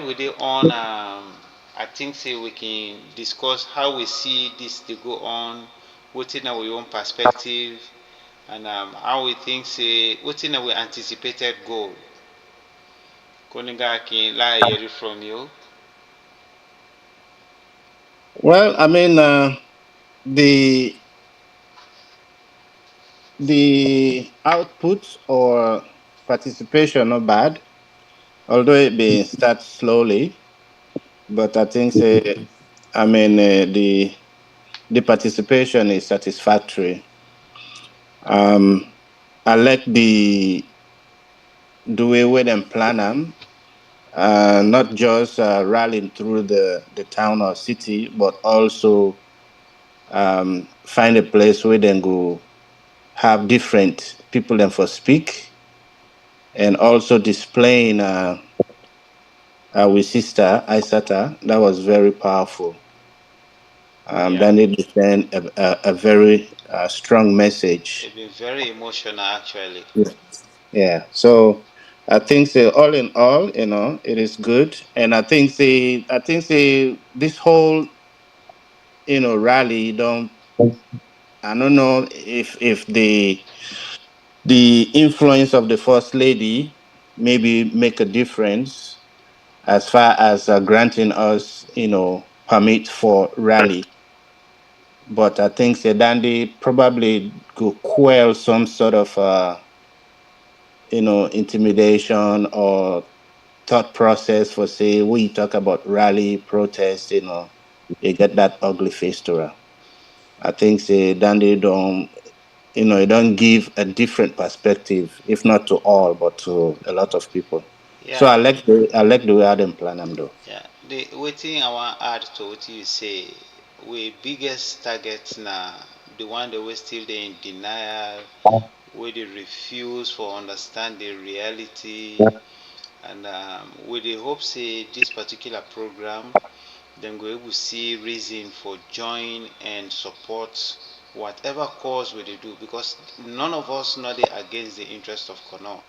with it on, I think say we can discuss how we see this to go on, within our own perspective, and how we think say within our anticipated goal. Koniga can lie hear from you. Well, I mean, the the output or participation not bad, although it been start slowly, but I think say, I mean, the participation is satisfactory. Um, I like the way we them plan them, not just rallying through the town or city, but also find a place where then go have different people then for speak, and also displaying with sister Isata. That was very powerful. Yeah, Then it sent a very strong message. it's been very emotional actually. Yeah. Yeah. So I think say all in all, it is good. And I think say this whole, rally don't I don't know if the influence of the first lady maybe make a difference as far as granting us, permit for rally. But I think say Dandy probably could quell some sort of intimidation or thought process for say we talk about rally protest, you get that ugly face to her. I think say Dandy don't it don't give a different perspective, if not to all, but to a lot of people. So Yeah, I like the way Adam plan them though. yeah. The waiting I want add to what you say. We biggest targets now, the one that we still they in denial, where they refuse for understand the reality, and with the hope say this particular program, then go able see reason for join and support whatever cause we they do, because none of us not they against the interest of Kono.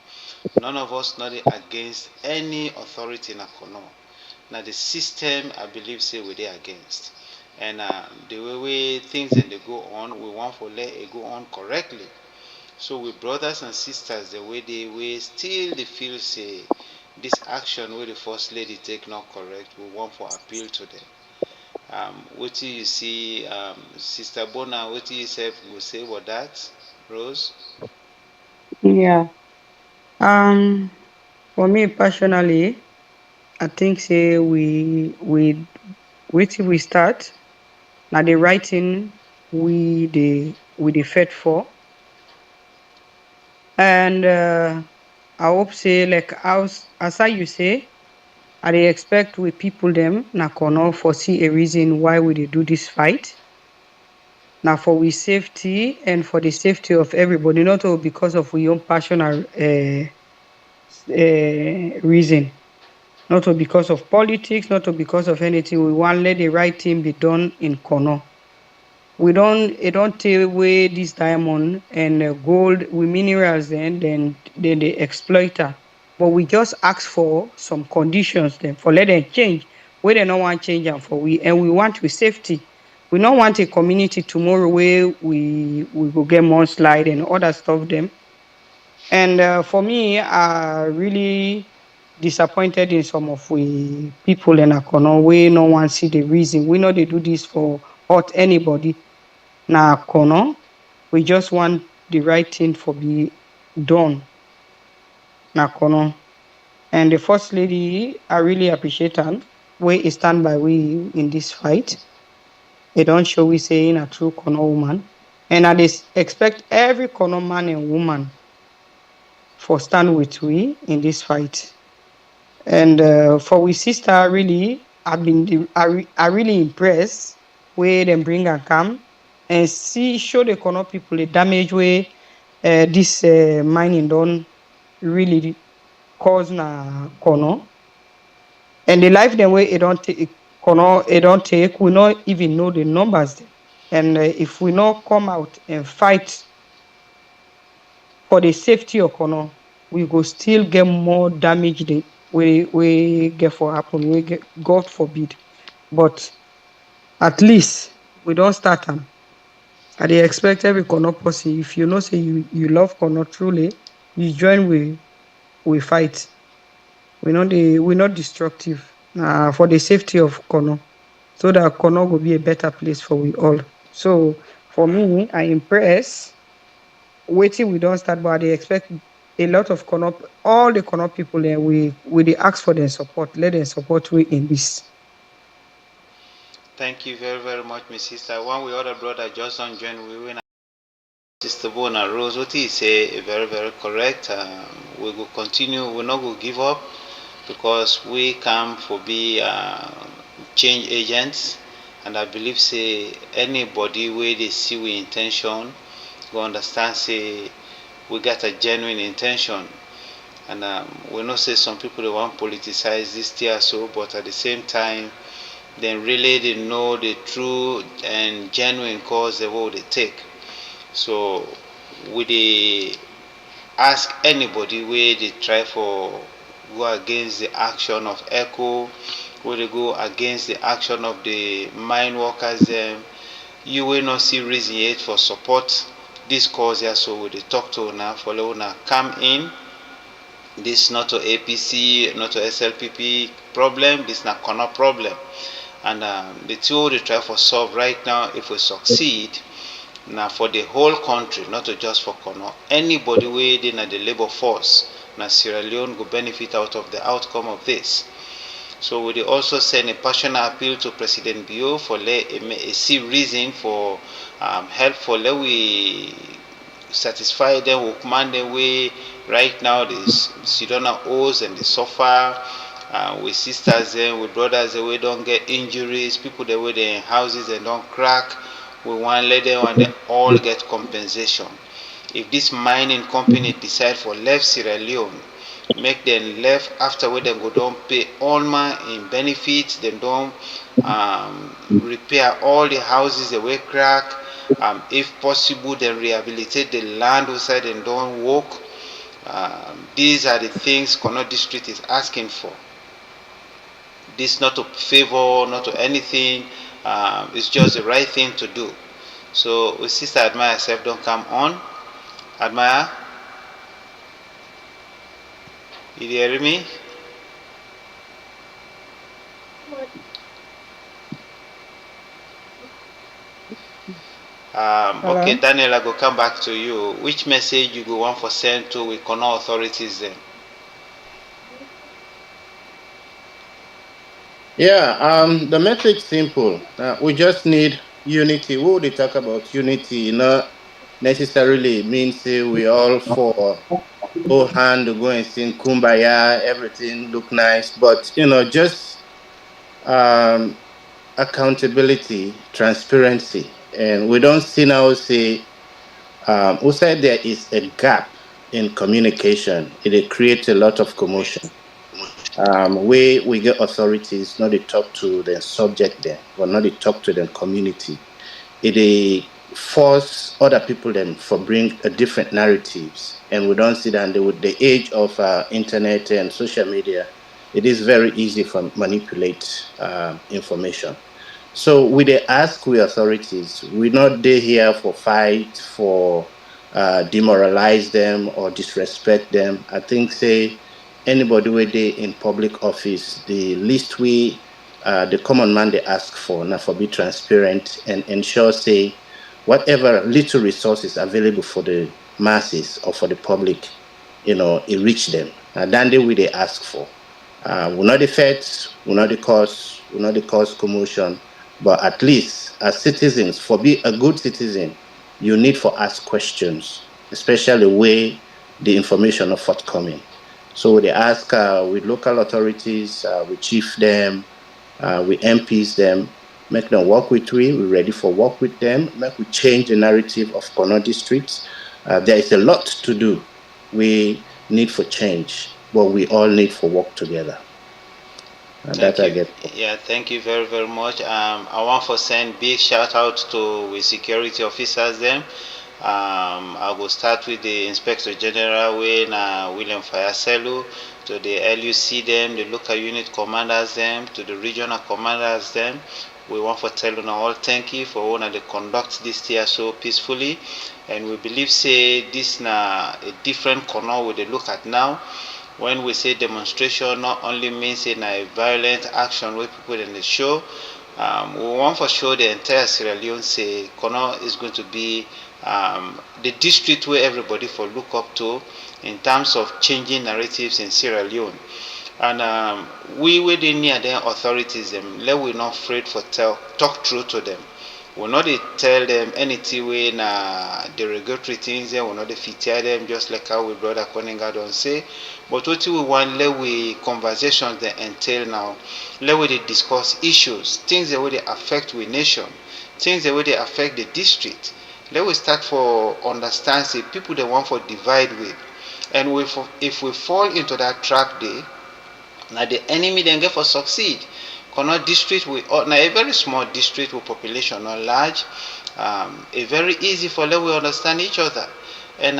None of us not against any authority in Akono. Now the system I believe say we they against. And the way things and they go on, we want for let it go on correctly. So with brothers and sisters, the way they we still they feel say this action where the first lady take not correct, we want for appeal to them. What do you see, Sister Bona? What do you say? Will say what that, Rose? Yeah. Um, for me personally, I think say we wait till we start. Now the writing we the fed for, and I hope say like as I you say, I dey expect we people them na kono foresee a reason why we dey do this fight. Now for we safety and for the safety of everybody, not all because of we own personal reason, not all because of politics, not all because of anything. We want let the right thing be done in Kono. We don't take away this diamond and gold with minerals then they exploit her. But we just ask for some conditions then for let them change. We they don't want change and for we and we want with safety. We don't want a community tomorrow where we go get slide and other stuff them. And for me, I really disappointed in some of we people in Akono. We no one see the reason. We know they do this for hurt anybody. Now Akono, we just want the right thing for be done. Now Akono. And the first lady, I really appreciate her. We stand by we in this fight. They don't show we saying a true Kono woman. And I expect every Kono man and woman for stand with we in this fight. And for we sister, really, I really impressed where them bring and come and see show the corner people the damage where this mining done really cause na corner and the life them way it don't take corner it don't take we not even know the numbers them. And if we not come out and fight for the safety of corner, we go still get more damage we get for happen, we get God forbid. But at least we don't start them. I dey expect every corner person, if you know say you love corner truly, you join we fight. We not destructive. For the safety of corner, so that corner will be a better place for we all. So for me, I impress. Waiting we don't start, but they expect a lot of corner, all the corner people there. We they ask for their support. Let them support we in this. Thank you very, very much, my sister. One way other brother just don't join. We win. Sister Bona Rose, what he say very, very correct. We will continue. We not go give up because we come for be change agents, and I believe say anybody where they see we intention, go understand say we got a genuine intention. And we know say some people they want politicize this tier so, but at the same time, then really they know the true and genuine cause the what they take. So we they ask anybody where they try for go against the action of ECHO, where they go against the action of the mine workers them, you will not see reason yet for support this cause here. So we they talk to now for now come in. This not to APC, not to SLPP problem, this not corner problem. And the two they try for solve right now, if we succeed, now for the whole country, not just for Kono, anybody within the labor force, now Sierra Leone will benefit out of the outcome of this. So we also send a passionate appeal to President BIO for let see reason for help for let we satisfy them, we command them way right now the Sidona O's and the suffer with sisters them, with brothers that we don't get injuries, people that were in houses and don't crack. We want let them and they all get compensation. If this mining company decide for left Sierra Leone, make them left after where them go don't pay all man in benefits, then don't repair all the houses that were crack. If possible, then rehabilitate the land outside and don't walk. These are the things Kono District is asking for. This not to favor, not to anything. It's just the right thing to do. So, with Sister Admire herself, don't come on. Admire, you hear me? Okay, Hello. Daniel, I go come back to you. Which message you go want for send to with Kono authorities then? Yeah, the message simple. We just need unity. We would talk about unity, not necessarily means say we all for hold hand to go and sing kumbaya, everything look nice, but just um, accountability, transparency, and we don't see now say who said there is a gap in communication. It creates a lot of commotion. We get authorities not to talk to the subject them, but not to talk to the community. It force other people them for bring a different narratives, and we don't see that with the age of internet and social media, it is very easy for manipulate information. So we they ask we authorities, we not they here for fight for demoralize them or disrespect them. I think say anybody where they in public office, the least we the common man they ask for now for be transparent and ensure say whatever little resources available for the masses or for the public, it reach them. And then they will they ask for. Will not affect, will not the cause commotion, but at least as citizens, for be a good citizen, you need for ask questions, especially where the information are forthcoming. So they ask with local authorities, we chief them, we MPs them, make them work with we're ready for work with them, make we change the narrative of Kono districts. There is a lot to do. We need for change, but we all need for work together. And that Thank I you. get. Yeah, thank you very, very much. I want to send big shout out to the security officers then. I will start with the Inspector General, when William Fayaselu, to the LUC them, the local unit commanders them, to the regional commanders them. We want to tell you all thank you for one they conduct this year so peacefully, and we believe say this na a different corner we they look at now. When we say demonstration, not only means in a violent action where people in the show. We want for sure the entire Sierra Leone say Kono is going to be the district where everybody for look up to in terms of changing narratives in Sierra Leone. And we within near the authorities, let we not afraid for talk true to them. We not they tell them anything when the regulatory things, we not they fit them just like how we brother Koninga don't say. But what we want, let we conversations they entail now. Let we they discuss issues, things that will they affect we nation, things that will they affect the district. Let we start for understand say people they want for divide with. And if we fall into that trap there, now the enemy then get for succeed. Kono district we now a very small district with population not large. A very easy for let we understand each other. And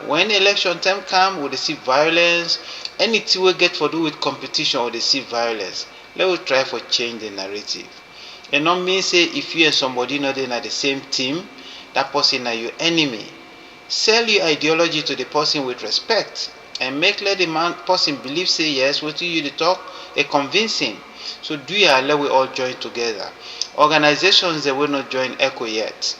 when election time come, we see violence. Anything we get for do with competition, we see violence. Let us try for change the narrative. And not mean say if you and somebody not in the same team, that person are your enemy. Sell your ideology to the person with respect, and make let the man person believe say yes what you the talk a convincing. So do you allow we all join together. Organizations that will not join ECHO yet,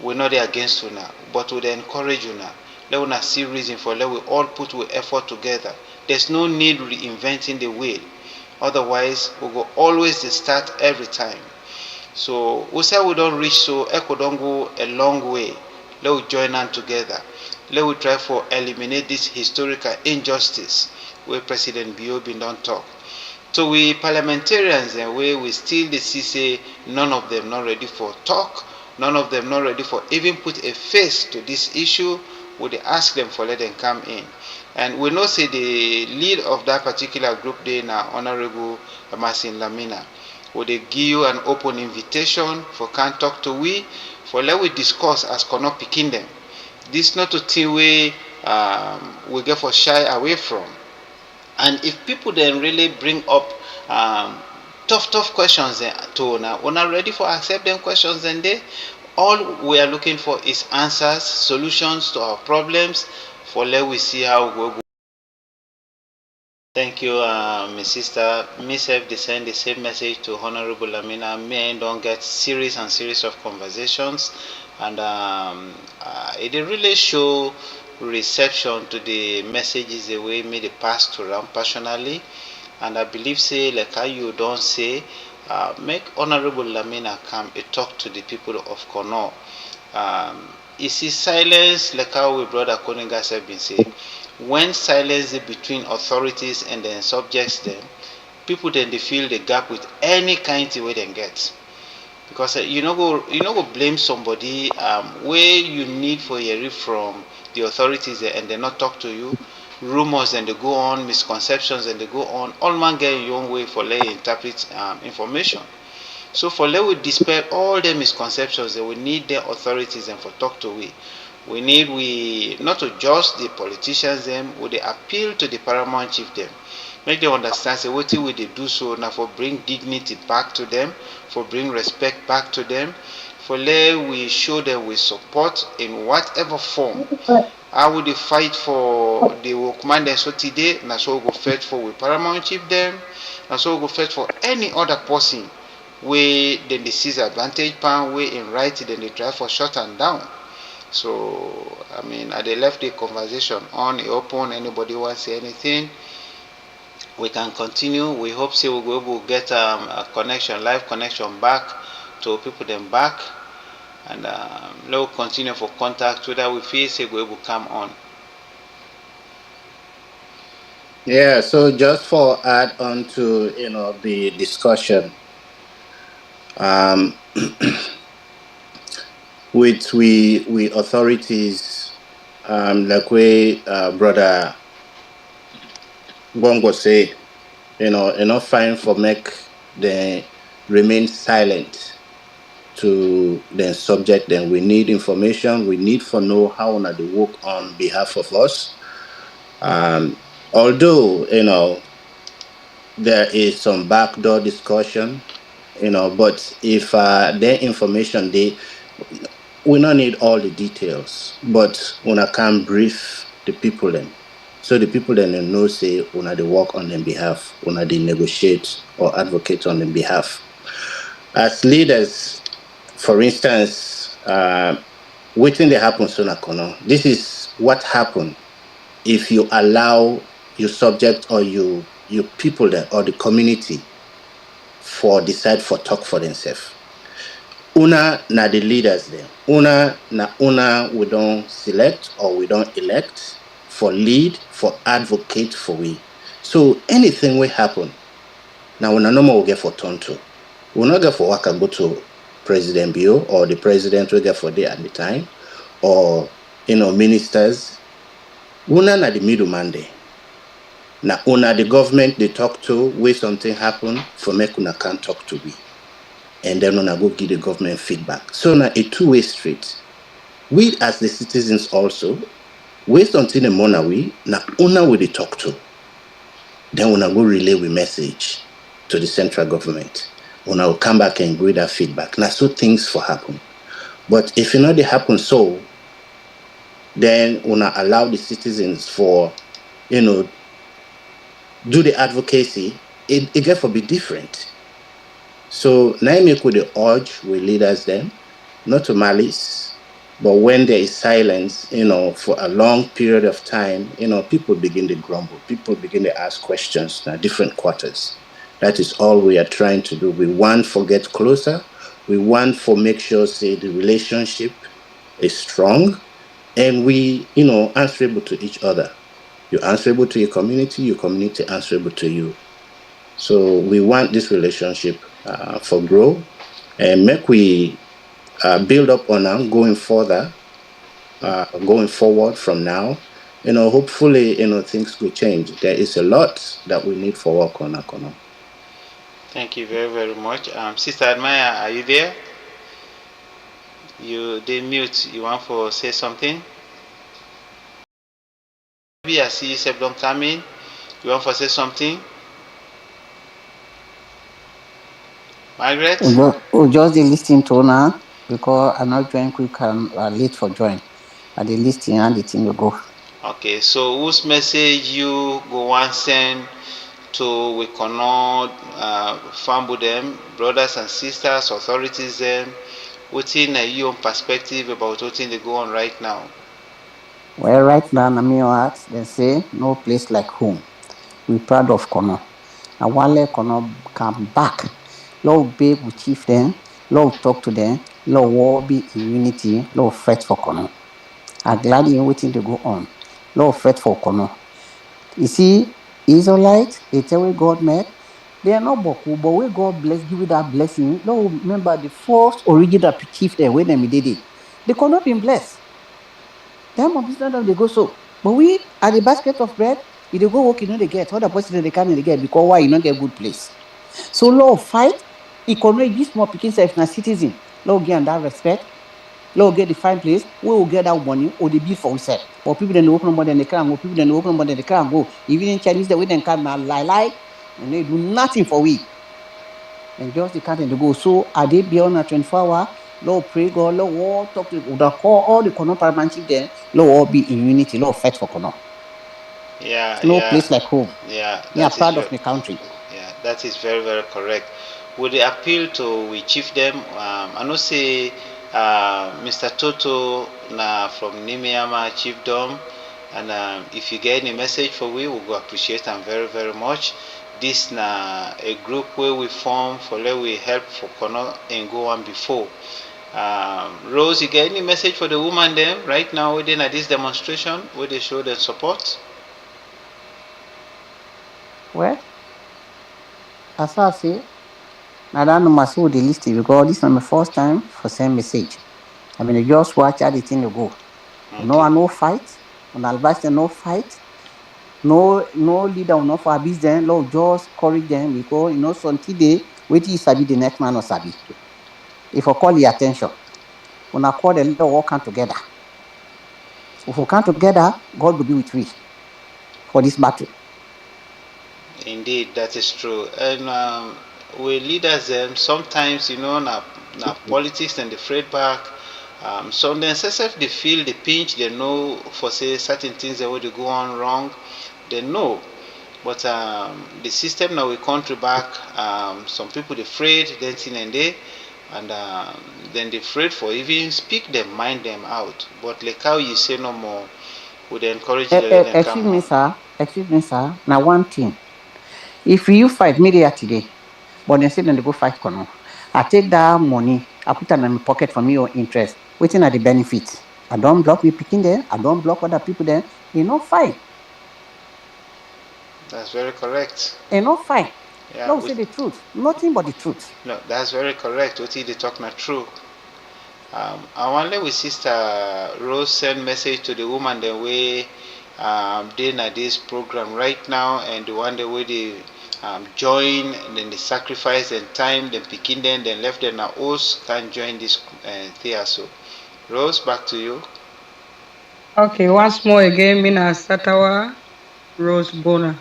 we not dey against una, but we dey encourage una. Let una see reason for let we all put we effort together. There's no need reinventing the wheel. Otherwise, we go always dey start every time. So we say we don't reach so ECHO don't go a long way. Let us join hands together. Let us try for eliminate this historical injustice where President BIO bin don talk. So we parliamentarians and where we still dey see say none of them not ready for talk, none of them not ready for even put a face to this issue. We dey ask them for let them come in. And we know say the lead of that particular group dey na Honorable Masin Lamina. We dey give you an open invitation for can talk to we, for let we discuss as Kono pikin them. This not a thing we get for shy away from. And if people then really bring up tough questions to una ready for accept them questions, then they all we are looking for is answers, solutions to our problems. For let we see how we go. Thank you, my sister. Myself, they send the same message to Honorable Lamina. Me and don't get series and series of conversations, and it really show reception to the messages the way me they pass to them personally, and I believe say like how you don't say, make Honorable Lamina come and talk to the people of Kono. Is it silence like how we brother Koningas have been saying? When silence is between authorities and then subjects them, people then they fill the gap with any kind of way they get. Because you know go blame somebody where you need for hearing from the authorities and they not talk to you. Rumors and they go on, misconceptions and they go on. All man get your own way for let interpret information. So for let we dispel all the misconceptions that we need the authorities and for talk to we need we not to just the politicians them, we they appeal to the paramount chief them. Make them understand say what we they do so now for bring dignity back to them, for bring respect back to them, for let we show them we support in whatever form. How would they fight for the command and so today, and so go fight for we paramount chief them, and so go fight for any other person where then they seize advantage pan, where in right then they try for shut and down. So I mean I they left the conversation on open, anybody wants to say anything, we can continue. We hope say we'll be able to get a connection, live connection back to people then back, and we'll continue for contact whether we feel say we'll be able to come on. Yeah, so just for add on to the discussion, um, with we authorities, like we brother Bongo say, enough fine for make they remain silent. to then subject them. We need information. We need to know how they work on behalf of us. Although there is some backdoor discussion, but if their information we don't need all the details, but una can brief the people then. So the people then know say una they work on their behalf, una they negotiate or advocate on their behalf. As leaders, for instance, waiting they happen soon kono. This is what happen if you allow your subject or you people there or the community for decide for talk for themselves. Una na the leaders there. Una we don't select or we don't elect for lead for advocate for we. So anything will happen. Now una no more will get for turn to. We not get for waka go to President BIO or the president will get for there at the time or ministers. Una na the middleman there. Now una the government they talk to where something happen for make una can't talk to we. And then una go give the government feedback. So now a two-way street. We as the citizens also, waste until the money we now una we they talk to. Then una go relay with message to the central government. Una will come back and give that feedback. Now so things for happen. But if they happen so, then una allow the citizens for do the advocacy, it get for be different. So now make with the urge with leaders then, not to malice, but when there is silence, for a long period of time, people begin to grumble, people begin to ask questions now different quarters. That is all we are trying to do. We want for get closer. We want for make sure say the relationship is strong and we, answerable to each other. You're answerable to your community answerable to you. So we want this relationship for grow and make we build up on them going further, going forward from now. Hopefully, things could change. There is a lot that we need for work on Akono. Thank you very, very much. Sister Admire, are you there? You did mute. You want to say something? Maybe I see Sebdom coming. You want to say something? Margaret? We just dey lis ten to now because I not join quick and late for join. I dey lis ten and the thing will go. Okay, so whose message you go want send to we cannot family them, brothers and sisters, authorities them, within your own perspective about what they go on right now? Well, right now, na me ask, they say no place like home. We proud of Kono. I want let Kono come back. Lord beg with chief them, Lord talk to them, Lord war be in unity, Lord fight for Kono. I glad in waiting to go on. Lord fight for Kono. You see, Israelites, it's a way God made. They are not Boku, but when God bless, give you that blessing. Lord, remember the first original chief there when they did it. They could not be blessed. Them of business they go so. But we at the basket of bread, if they go work, they get. Other person they come and they get because why you not get good place. So law fight, economic this small picking self na citizen. Law get that respect. Law get the fine place. We will get that money or they be for himself. But people then open money and they can't go. People then open money and they can't go. Even in Chinese, the way they come now lie, and they do nothing for we. And just the can't they go. So are they beyond a 24-hour? Lord pray God, Lord war talk to the call all the Kono paramount chief there, Lord all be in unity, Lord fight for Kono. Yeah, No yeah, place like home. yeah. Me are That is proud very, of my country. yeah, that is very, very correct. Would they appeal to we chief them? I know say Mr. Toto na from Nimiama Chiefdom, and if you get any message for we go appreciate them very, very much. This na a group where we form for let we help for Kono and go on before. Rose, you get any message for the woman them right now within at this demonstration where they show their support? Well, as I say, I don't know my soul the list because this is my first time for send message. I mean, you just watch how the thing you go. No, Okay. I no fight. On advice, no fight. No leader, no for business. Lord, just courage them because something they wait you sabi the next man or sabi. If I call your attention, when I call the Lord, all come together. If we come together, God will be with we for this battle. Indeed, that is true. And we leaders them sometimes, na politics and the freight back. Some then self they feel the pinch, they know for say certain things that would go on wrong, they know. But the system now we country back, some people they afraid, then thing and they, and then they afraid for even speak them, mind them out. But like how you say no more, would encourage you to let them Excuse come me, on. sir. Excuse me, sir. Now, one thing. If you fight media today, but then say then they go fight Kono, I take that money, I put it in my pocket for me or interest. Waiting at the benefit. I don't block me picking there. I don't block other people there. You know, fine. That's very correct. You know, fine. Yeah, Lord will say the truth. Nothing but the truth. no, that's very correct. What you talk not true. I wonder with Sister Rose send message to the woman the way they na this program right now, and the one the way they join and then they sacrifice and time then picking them then left them now host can join this theater. So Rose, back to you. Okay, once more again, Mina Satawa Rose Bona.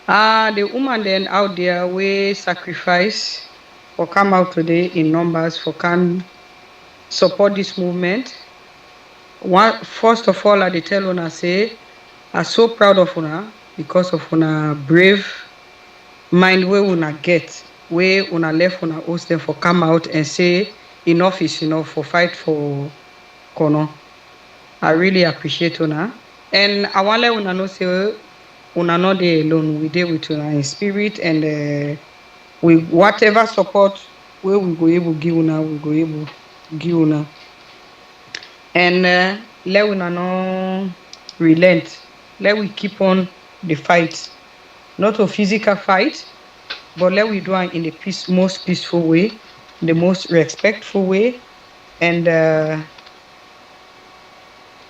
The woman then out there we sacrifice for come out today in numbers for can support this movement. One first of all, I dey tell una say I'm so proud of una because of una brave mind wey una get, wey una left una host dem for come out and say enough is enough for fight for Kono. I really appreciate una. And I wan let una know say una no dey alone. We dey with una in spirit and we whatever support wey we go able give una, we go able give una. And let una no relent. Let we keep on the fight. Not a physical fight, but let we do it in the most peaceful way, the most respectful way, and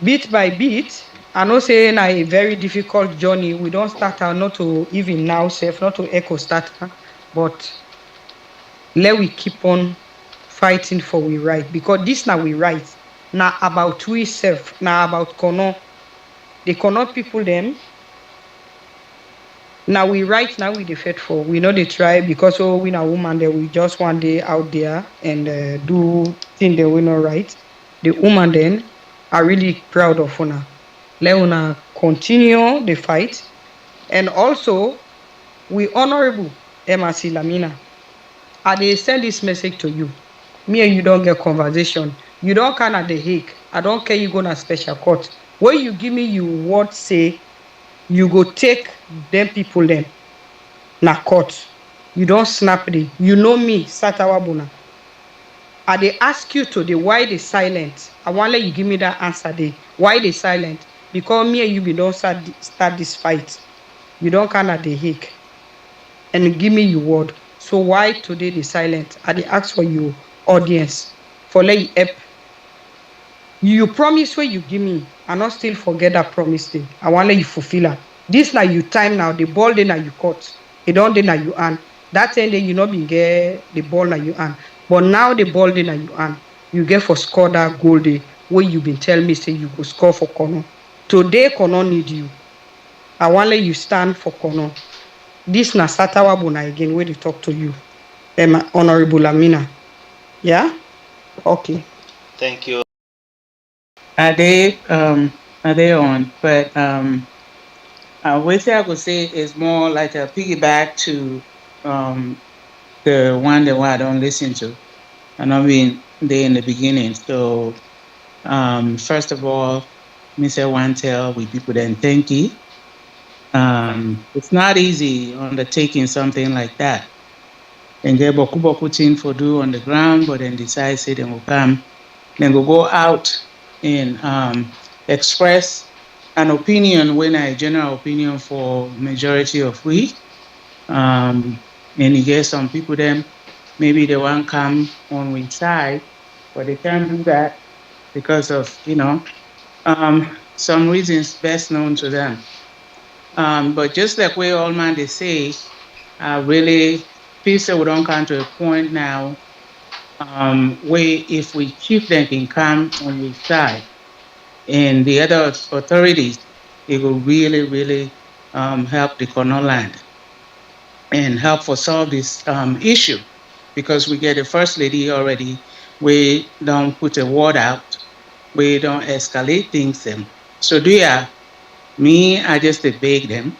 bit by bit. I know say na a very difficult journey. We don't start out not to even now safe, not to echo starter, but let we keep on fighting for we right because this now we right. Now about we self, now about Kono, the Kono people them. Now we right now we defeat for we know they try because oh we na woman there we just one day out there and do thing that we not right. The woman then are really proud of una. Let una continue the fight and also we honorable MRC Lamina. I dey send this message to you. Me and you don't get conversation. You don't kind of the Hague. I don't care you go na special court. When you give me you word say you go take them people them na court. You don't snap the. You know me, Satawabuna. I dey ask you today why they silent. I want let you give me that answer there. Why they silent? Because me and you be don't start this fight. You don't kind of the Hague and give me your word. So why today they silent? I dey ask for you audience for let you help. You promise where you give me, I not still forget that promise thing. I want let you fulfill it. This now you time now, the ball then now you cut. It don't then now you hand. That time then you not been get the ball now you hand. But now the ball then now you hand. You get for score that goal day where you been tell me say you go score for Kono. Today Kono need you. I want let you stand for Kono. This na Satawa Bona again where they talk to you. Honorable Amina. Yeah? Okay. Thank you. Are they on? But what I would say is more like a piggyback to the one that I don't listen to. And I mean they in the beginning. So first of all, Mr. Wantel, we people then thank you. It's not easy undertaking something like that. And get boku boku thing for do on the ground, but then decide say they will come, then go out and express an opinion when a general opinion for majority of we. And you get some people then maybe they won't come on one side, but they can't do that because of some reasons best known to them. But just like we all man they say, really feel so we don't come to a point now where if we chief them can come on we side and the other authorities, it will really, really help the Kono land and help for solve this issue because we get a first lady already. We don't put a word out. We don't escalate things. Them. So do ya? Me, I just beg them,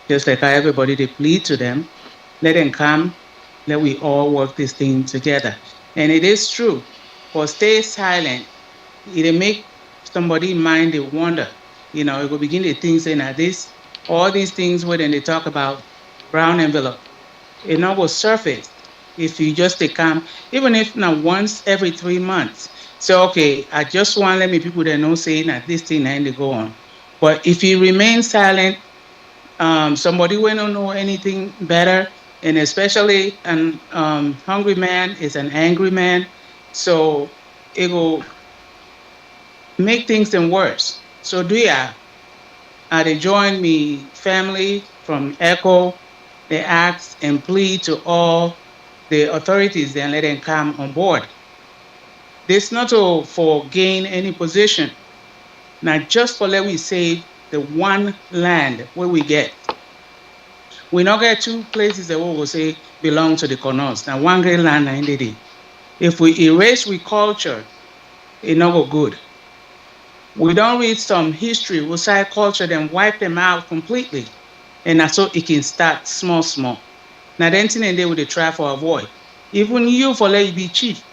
just like how everybody they plead to them. Let them come. Let we all work this thing together. And it is true. For stay silent, it make somebody mind they wonder. It will begin to think saying that this, all these things where then they talk about brown envelope, it not will surface if you just take come, even if not once every 3 months. So okay, I just want to let me people that know saying that this thing and they go on. But if you remain silent, somebody will not know anything better, and especially an hungry man is an angry man. So it will make things then worse. So do ya? They join me family from Echo. They ask and plead to all the authorities and let them come on board. This not to for gain any position, not just for let we save the one land where we get. We not get two places that we will say belong to the Connaughts. Now one great land na in. If we erase we culture, it not go good. We don't read some history, we say culture, then wipe them out completely. And that's so it can start small, small. Now, the thing they would try for avoid. Even you for let you be chief.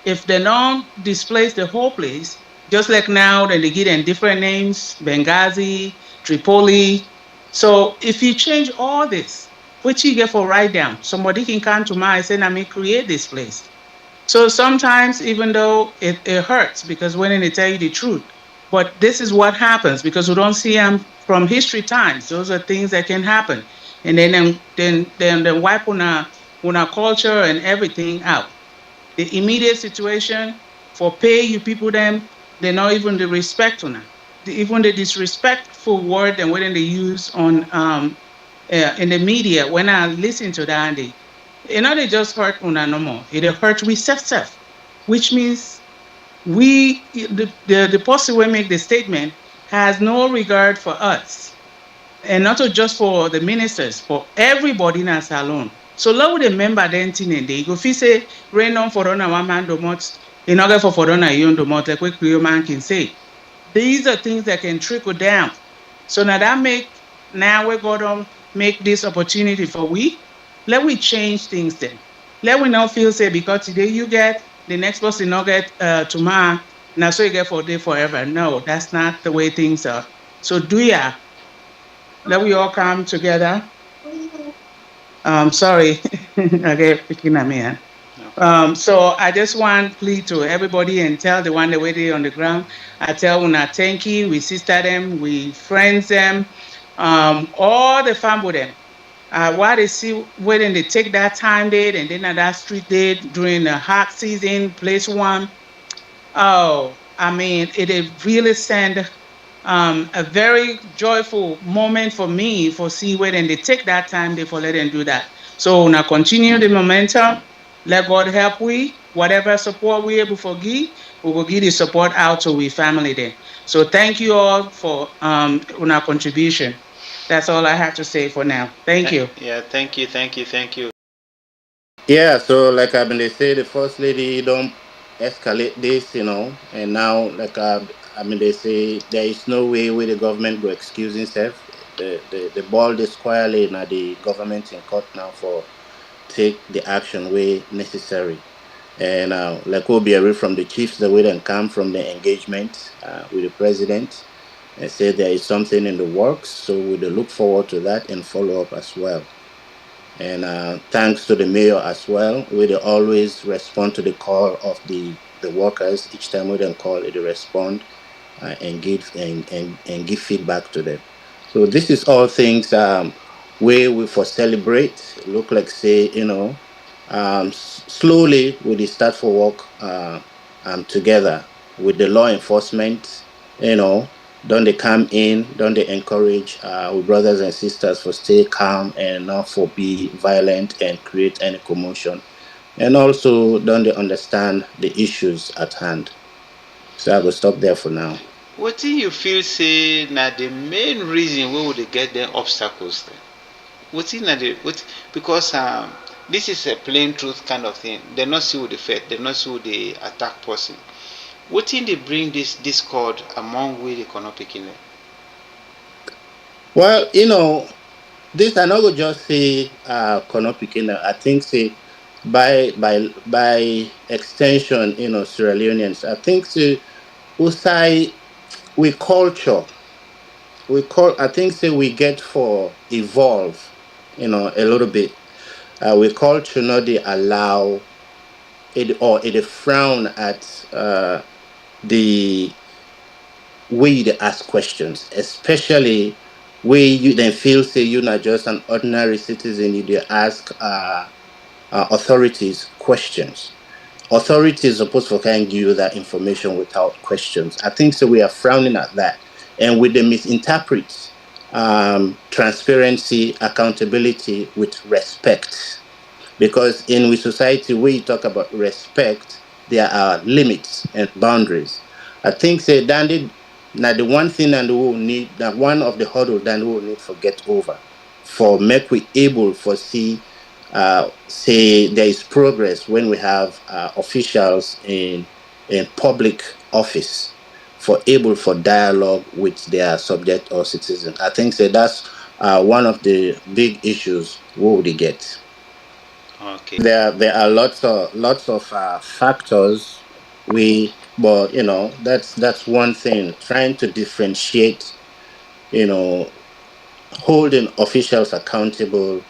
If they don't displace the whole place, just like now, then they give them different names, Benghazi, Tripoli. So if you change all this, what you get for write down, somebody can come to mind and say, I may create this place. So sometimes, even though it hurts, because when they tell you the truth, but this is what happens because we don't see them from history times. Those are things that can happen, and then wipe on our culture and everything out. The immediate situation for pay you people them, they're not even the respect on that. Even the disrespectful word and when they use on in the media when I listen to that, they just hurt una no more. It hurt we self, which means the person who make the statement has no regard for us. And not just for the ministers, for everybody in our salon. So let we remember the thing and they go feel say rain on for on one man do much in order for on a yon do much like what man can say. These are things that can trickle down. So now that make now we got to make this opportunity for we. Let we change things then. Let we not feel say because today you get the next person not get tomorrow. Now so you get for day forever. No, that's not the way things are. So do ya let we all come together. Sorry, I get picking at me. Huh? Okay. So I just want plead to everybody and tell the one that waiting on the ground. I tell una thank you. We sister them, we friends them, all the family them. Why they see when they take that time date and then at that street date during the hot season, place one. Oh, I mean, it really send a very joyful moment for me for see where then they take that time they for let them do that. So now continue the momentum. Let God help we. Whatever support we able to give, we will give the support out to we family then. So thank you all for our contribution. That's all I have to say for now. Thank you. Yeah, thank you. Yeah, so like I mean, they say the first lady don't escalate this, and now I mean, they say there is no way where the government go excuse itself. The ball is squarely now the government in court now for take the action way necessary. And like we'll be away from the chiefs that will then come from the engagement with the president and say there is something in the works. So we'll look forward to that and follow up as well. And thanks to the mayor as well, we dey always respond to the call of the workers each time we then call it, they respond and give feedback to them. So this is all things where we for celebrate. Look like say slowly we dey start for work together with the law enforcement. Don't they come in? Don't they encourage our brothers and sisters for stay calm and not for be violent and create any commotion? and also don't they understand the issues at hand. So I will stop there for now. What do you feel say na the main reason we would get them obstacles then? Wetin na the what because this is a plain truth kind of thing. They not see who the faith, they not see who the attack person. Wetin dey bring this discord among we the Kono pikin dem? Well, this I not go just say Kono Pikin. I think say by extension, Sierra Leoneans. I think say Usai we culture I think say we get for evolve, a little bit. We culture not they allow it or it frown at the way they ask questions, especially where you then feel say you're not just an ordinary citizen, you they ask authorities questions. Authorities supposed to can give you that information without questions. I think so. We are frowning at that, and with the misinterpret transparency, accountability with respect. Because in we society, we talk about respect, there are limits and boundaries. I think say Dandy now the one thing and we will need that one of the hurdles that we will need for get over for make we able for see say there is progress when we have officials in public office for able for dialogue with their subject or citizen. I think say that's one of the big issues we would get. Okay. There are lots of factors but that's one thing trying to differentiate, you know holding officials accountable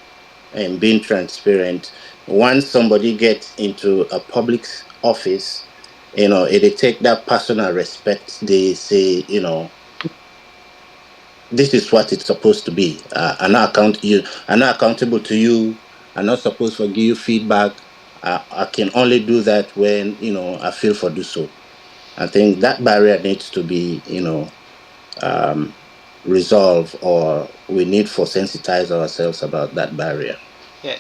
and being transparent. Once somebody gets into a public office, it take that personal respect. They say, this is what it's supposed to be. I'm not accountable to you. I'm not supposed to give you feedback. I can only do that when I feel for do so. I think that barrier needs to be um, resolved, or we need for sensitize ourselves about that barrier. Yeah,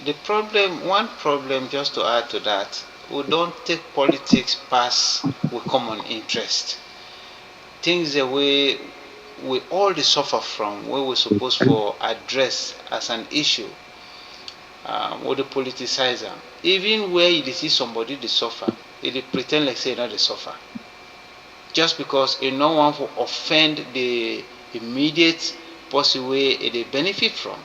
one problem just to add to that, we don't take politics past with common interest. Things the way we all the suffer from, where we supposed for address as an issue, or the politicizer. Even where you see somebody they suffer, they pretend like say not they suffer. Just because you no one for offend the immediate person way they benefit from.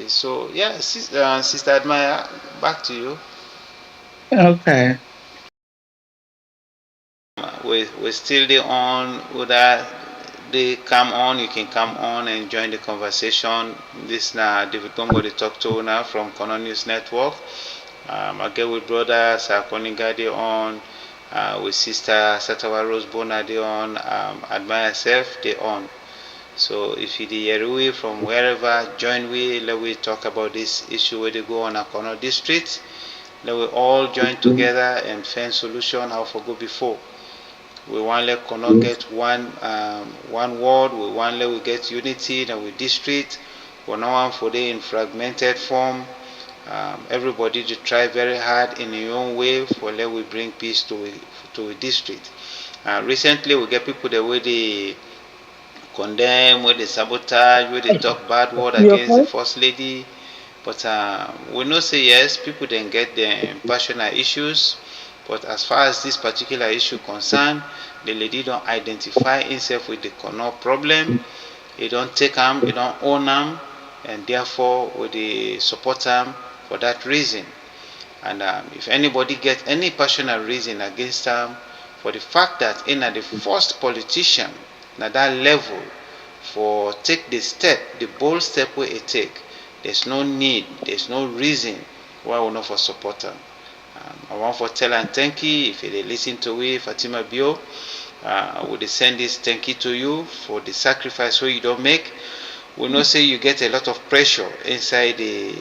So yeah, Sister Admire, back to you. Okay. We still the on with that. They come on, you can come on and join the conversation. This now David Bongo they talk to now from Kono News Network. I get with brother Sakonigade on, with sister Satawa Rose Bonade on, Admire Self they on. So if you the away from wherever, join we, let we talk about this issue where they go on a Kono district. Let we all join together and find solution how for go before. We want let Kono get one word. We want let we get unity in our district. We no one for the in fragmented form. Everybody to try very hard in their own way for let we bring peace to a district. Recently, we get people the way they condemn, where they sabotage, where they talk bad word You against the okay? first lady. But we know say yes, people then get their personal issues. But as far as this particular issue concerned, the lady don't identify himself with the corner problem. He don't take him, he don't own him, and therefore we the support him for that reason. And if anybody get any personal reason against him, for the fact that in the first politician at that level for take the step, the bold step where it take, there's no need, there's no reason why we not for support him. I want for tell and thank you if they listen to we Fatima Bio. I would send this thank you to you for the sacrifice where you don't make. We know say you get a lot of pressure inside the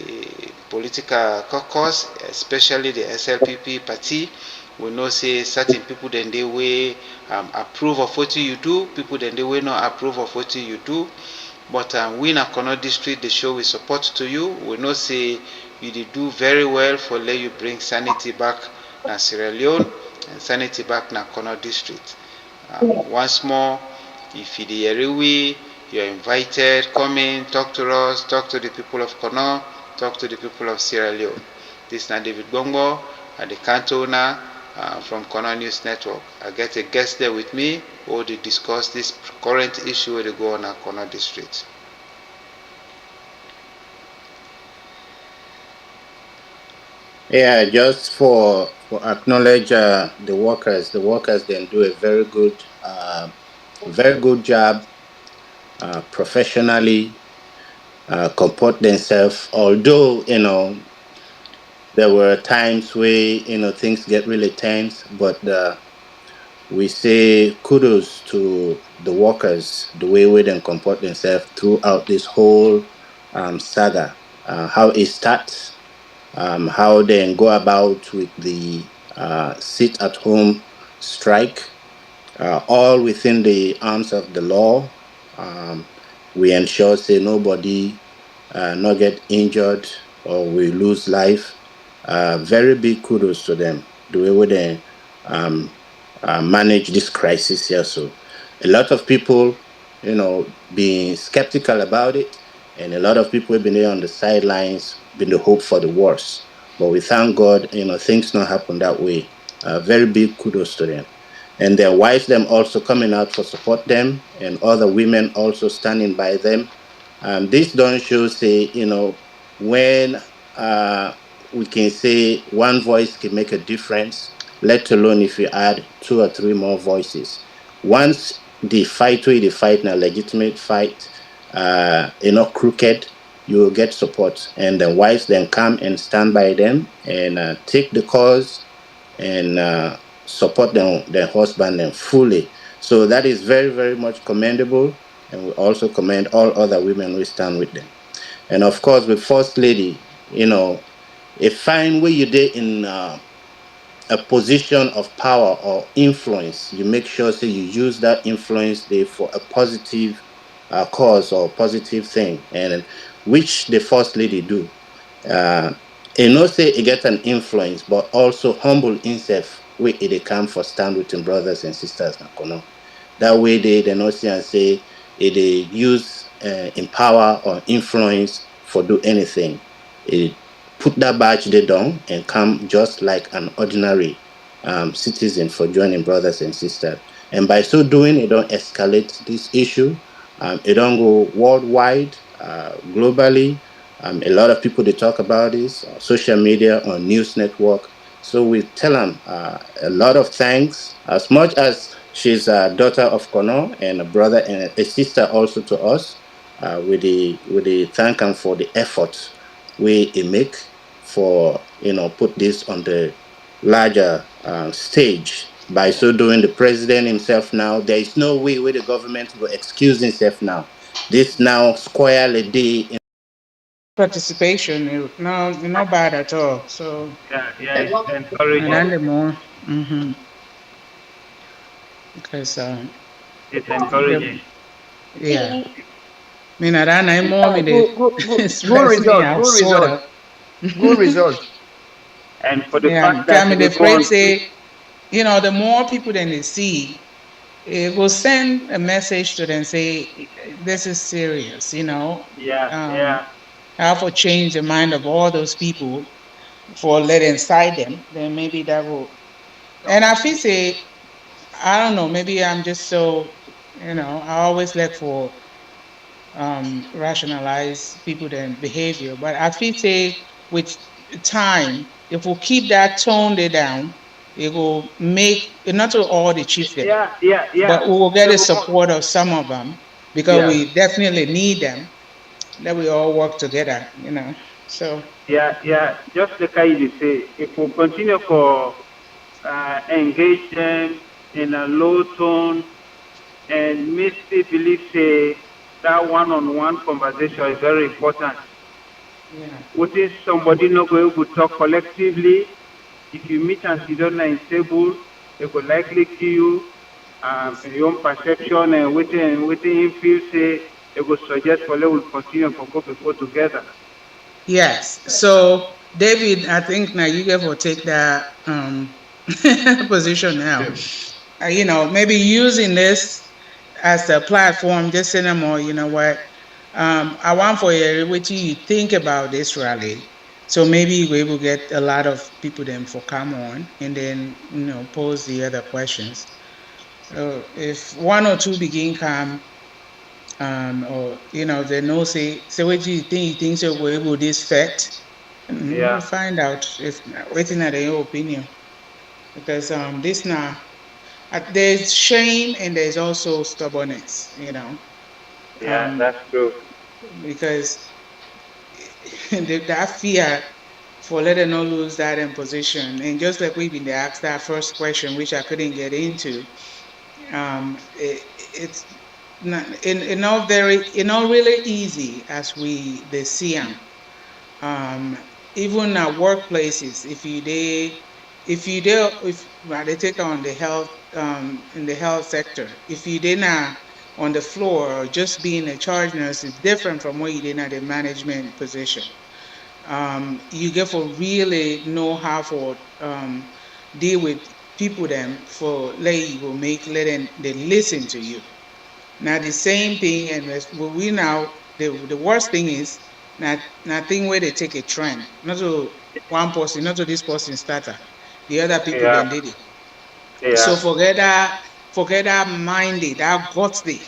political caucus, especially the SLPP party. We know say certain people then they way approve of what you do, people then they way not approve of what you do. But we in Akono district, the show we support to you. We know say You did do very well for let you bring sanity back na Sierra Leone and sanity back na Kono district. Once more, if you dey we, you're invited. Come in, talk to us, talk to the people of Kono, talk to the people of Sierra Leone. This is David Bongo, the canto owner from Kono News Network. I get a guest there with me who will discuss this current issue that go on at Kono district. Yeah, just for acknowledge the workers. The workers then do a very good job professionally, comport themselves. Although there were times where things get really tense, but we say kudos to the workers, the way they comport themselves throughout this whole saga. How it starts, how they go about with the sit at home strike, all within the arms of the law. Um, we ensure say nobody not get injured or we lose life. Very big kudos to them the way they manage this crisis here. So a lot of people, being skeptical about it, and a lot of people have been there on the sidelines, been the hope for the worst. But we thank God, things not happen that way. Very big kudos to them. And their wives, them also coming out for support them, and other women also standing by them. This don't show, say, when we can say one voice can make a difference, let alone if you add two or three more voices. Once the fight way they fight in a legitimate fight, crooked, you will get support. And the wives then come and stand by them and take the cause and support their husband and fully. So that is very, very much commendable. And we also commend all other women who stand with them. And of course, with First Lady, a fine way you did in a position of power or influence, you make sure say you use that influence there for a positive cause or positive thing, and which the First Lady do. Uh, say it get an influence, but also humble himself where it come for stand with him brothers and sisters. Nakono. That way they not see and say it they use empower or influence for do anything. It put that badge they down and come just like an ordinary citizen for joining brothers and sisters. And by so doing, it don't escalate this issue. It don't go worldwide, globally. A lot of people they talk about this on social media, on news network. So we tell them a lot of thanks. As much as she's a daughter of Kono and a brother and a sister also to us, we thank them for the effort we make for put this on the larger stage. By so doing, the president himself now, there is no way where the government will excuse himself now. This now square a day Participation, no, not bad at all. So, Yeah, yeah, it's and then encouraging. the more, because It's the, encouraging. yeah, I mean, I don't know more me Good, the good, good, good stress me result. out Good sort result. of. Good result. And for the Yeah, fact I that mean, they the go afraid on, say, the more people than they see, it will send a message to them say, this is serious, yeah, um, yeah, how to change the mind of all those people for let inside them, then maybe that will. And I feel say, I don't know, maybe I'm just so, I always look for rationalize people their behavior. But I feel say with time, if we keep that tone there down, it will make not to all the chief them, yeah, yeah, but yeah. we will get So, the support of some of them because yeah, we definitely need them. That we all work together, So yeah, yeah. Just like I say, if we continue for engage them in a low tone and me still believe say that one-on-one conversation is very important. yeah, What is somebody not going to talk collectively? If you meet and sit down in table, they could likely give you your own perception and waiting him feel say they will suggest for they will continue for go before together. Yes. So David, I think now you get to take that position now. Maybe using this as a platform, just saying more, you know what? I want for you what you think about this rally. So maybe we will get a lot of people then for come on and then pose the other questions. So if one or two begin come, or they know say what do you think? You think so? We will this fit? And we Yeah, will find out if waiting at your opinion because this now there's shame and there's also stubbornness, yeah, um, that's true. because that fear for letting not lose that in position. And just like we've been asked that first question, which I couldn't get into, it's not not very not really easy as they see them. Um, Even at workplaces, if well, they take on the health in the health sector, if you did not on the floor or just being a charge nurse is different from what you did at a management position. You get for really know how for deal with people them for let will make letting they listen to you. Now the same thing, and we now the worst thing is not nothing where they take a trend, not to one person, not to this person starter, the other people Yeah, then did it. yeah, So forget that mindy, that gutsy,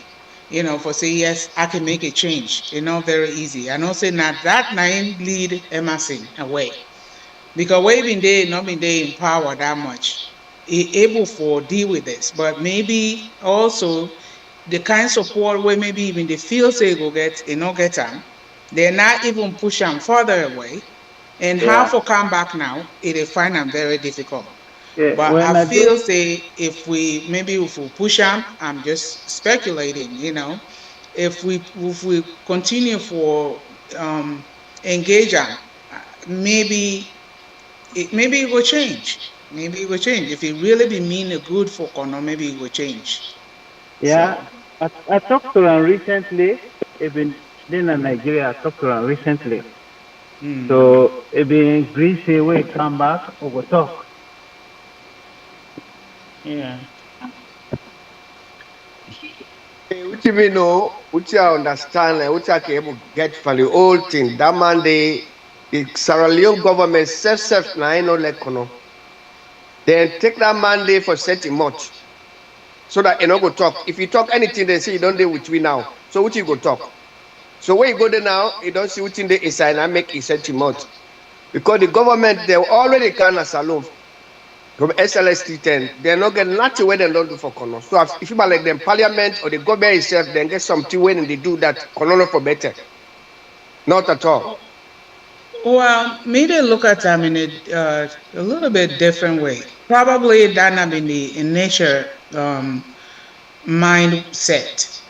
for say yes, I can make a change. It's not very easy. I know say not that nine lead Emerson away because we been there, not been there in power that much, able for deal with this, but maybe also the kind of support where maybe even the feel say go get, not get them, they're not even push them further away, and how yeah, for come back now, it find them very difficult. yeah. But I When I do, feel say if we push them, I'm just speculating, if we continue for um, engage them, maybe maybe it will change. Maybe it will change. If it really be mean a good for Kono, maybe it will change. yeah, So, I talked to him recently. Even then in Nigeria, I talked to him recently. mm, So even Greece say we come back, we go talk. yeah. Which you know, which I understand, which I can able get for the whole thing. That man, the Sierra Leone government self na I no like kono. Then take that mandate for setting much so that you no go talk. If you talk anything, they say you don't deal with we now. So which you go talk. So when you go there now, you don't see which in the inside and make it set much. Because the government they already can as alone from SLST 10, they're not getting nothing where they don't do for Kono. So if you like them parliament or the government itself, then get something when they do that Kono for better. Not at all. Well, maybe look at them in a little bit different way. Probably that not in the in nature mindset.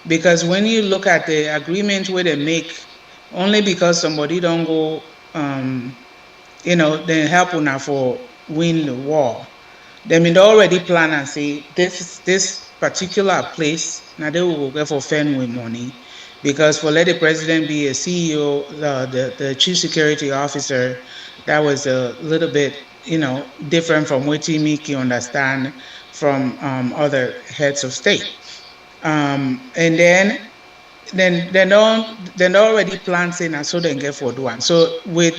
Because when you look at the agreement where they make, only because somebody don't go, then help una for win the war. They mean they already plan and say this particular place now they will go for fend with money because for let the president be a CEO, the chief security officer, that was a little bit different from what he make you understand from other heads of state. And then they already plan saying and so they get for do one. So with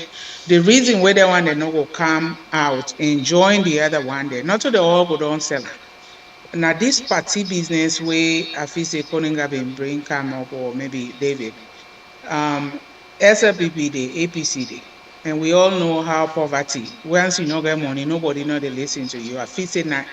the reason where they want they not go come out and join the other one there, not to the all go don't sell it. Now this party business way I feel say Koninga been bring come up or maybe David. Um SLPP day, APC day. And we all know how poverty, once you no get money, nobody know they listen to you. I feel say now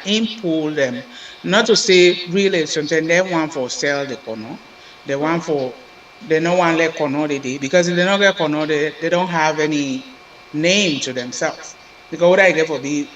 pull them, not to say really something they want for sell the corner. They want for they no want let corner they day because if they don't get corner, they don't have any name to themselves. Because what I get for be,